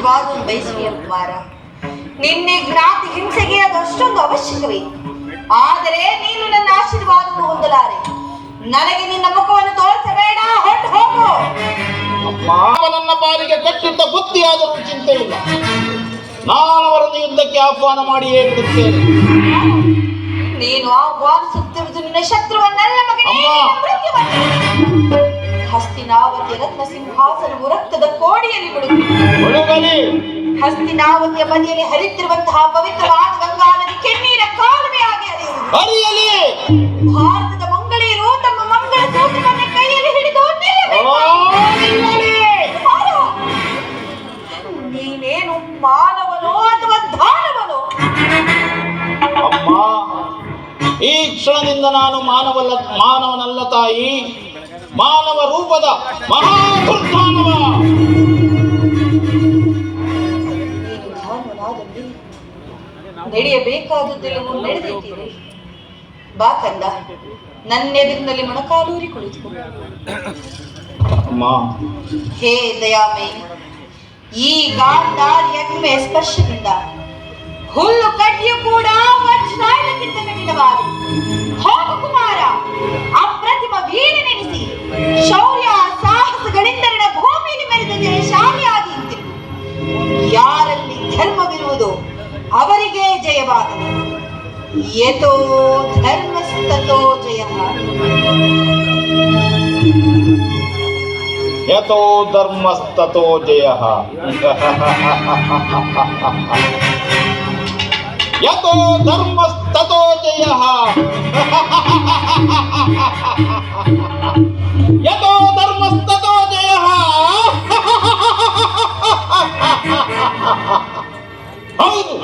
ಆಶೀರ್ವಾದವನ್ನು ಬಯಸುವೆ ಕುಮಾರ. ನಿನ್ನೆ ಜ್ಞಾತಿ ಹಿಂಸೆಗೆ ಅದು ಅಷ್ಟೊಂದು ಅವಶ್ಯಕವೇ. ಆದರೆ ನೀನು ನನ್ನ ಆಶೀರ್ವಾದವನ್ನು ಹೊಂದಲಾರೆ. ನನಗೆ ನಿನ್ನ ಮುಖವನ್ನು ತೋರಿಸಬೇಡ, ಹೊರಟು ಹೋಗು. ನನ್ನ ಪಾಲಿಗೆ ಕಟ್ಟಿಟ್ಟ ಬುದ್ಧಿಯಾದರೂ ಚಿಂತೆ ಇಲ್ಲ. ನಾನು ಅವರನ್ನು ಯುದ್ಧಕ್ಕೆ ಆಹ್ವಾನ ಮಾಡಿಯೇ ಬಿಡುತ್ತೇನೆ. ನೀನು ಆಹ್ವಾನಿಸುತ್ತಿರುವುದು ನಿನ್ನ ಶತ್ರುವನ್ನೆಲ್ಲ ಮಗನೇ. ಹಸ್ತಿನಾವತಿಯ ರತ್ನ ಸಿಂಹಾಸನವು ರಕ್ತದ ಕೋಡಿಯಲ್ಲಿ ಬಿಡುತ್ತದೆ. ಹಸ್ತಿನಾವತಿಯ ಬದಿಯಲ್ಲಿ ಹರಿಯುತ್ತಿರುವಂತಹ ಪವಿತ್ರವಾದ ಗಂಗಾ ನದಿ ಕೆನ್ನೀರ ಕಾಲುವೆಯಾಗಿ ಹರಿಯಲಿ. ಭಾರತದ ಮಂಗಳೀರು ತಮ್ಮ ಮಂಗಳ ಸೂತ್ರವನ್ನು ಕೈಯಲ್ಲಿ ಹಿಡಿದು ನೀನೇನು ಮಾನವನೋ ಅಥವಾ ದಾನವನೋ? ಅಮ್ಮ, ಈ ಕ್ಷಣದಿಂದ ನಾನು ಮಾನವನಲ್ಲ ತಾಯಿ, ಮಾನವ ರೂಪದ ಮಹಾದುರ್ಧಾನವ. ನಡೆಯಬೇಕಾದದ್ದೆಲ್ಲವೂ ನಡೆದಿದ್ದೀರಿ. ಬಾ ಕಂದ, ನನ್ನೆದುರಿನಲ್ಲಿ ಮೊಣಕಾಲೂರಿ ಕುಳಿತು. ಹೇ ದಯಾಮಯಿ, ಈ ಗಾಂಧಾರಿ ಅಗ್ನಿಯ ಸ್ಪರ್ಶದಿಂದ ಹುಲ್ಲು ಕಡ್ಡಿಯು ಕೂಡ ವಜ್ರಾಯುಧಕ್ಕಿಂತ ಕಠಿಣವಾದ. ಹೋಗು ಕುಮಾರ, ಅಪ್ರತಿಮ ವೀರನೆನಿಸಿ ಶೌರ್ಯ ಸಾಹಸಗಳಿಂದ ಭೂಮಿಯಲ್ಲಿ ಮೆರೆದ ಜಯಶಾಲಿಯಾಗಿ ಇದ್ದರು. ಯಾರಲ್ಲಿ ಧರ್ಮವಿರುವುದೋ ಅವರಿಗೆ ಜಯವಾಗಲಿ. ಯತೋ ಧರ್ಮಸ್ತತೋ ಜಯಃ. ಯತೋ ಧರ್ಮಸ್ತತೋ ಜಯಃ. ಯತೋ ಧರ್ಮಸ್ತತೋ ಜಯಃ. ಯತೋ ಧರ್ಮಸ್ತತೋ ಜಯಃ. ಹೌದು,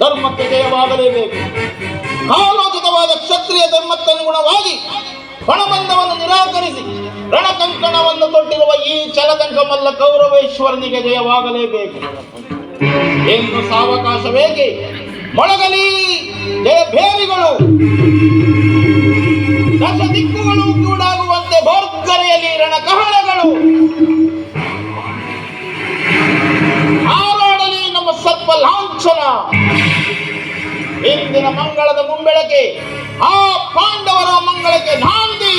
ಧರ್ಮಕ್ಕೆ ಜಯವಾಗಲೇಬೇಕು. ಕಾಲೋಚಿತವಾದ ಕ್ಷತ್ರಿಯ ಧರ್ಮಕ್ಕನುಗುಣವಾಗಿ ಪಣಬಂಧವನ್ನು ನಿರಾಕರಿಸಿ ರಣಕಂಕಣವನ್ನು ತೊಟ್ಟಿರುವ ಈ ಚಲದಂಕಮಲ್ಲ ಕೌರವೇಶ್ವರನಿಗೆ ಜಯವಾಗಲೇಬೇಕು ಎಂದು ಸಾವಕಾಶವೇಗೆ ಮೊಳಗಲಿ ಜಯಭೇರಿಗಳು. ದಶ ದಿಕ್ಕುಗಳು ಕೂಡಾಗುವಂತೆ ಭೋರ್ಗರೆಯಲಿ ರಣಕಹಳಗಳು. ಹಾರಾಡಲಿ ನಮ್ಮ ಸತ್ವ ಲಾಂಛನ. ಇಂದಿನ ಮಂಗಳದ ಮುಂಬೆಳಕೆ ಆ ಪಾಂಡವರ ಮಂಗಳಕ್ಕೆ ನಾಂದಿ.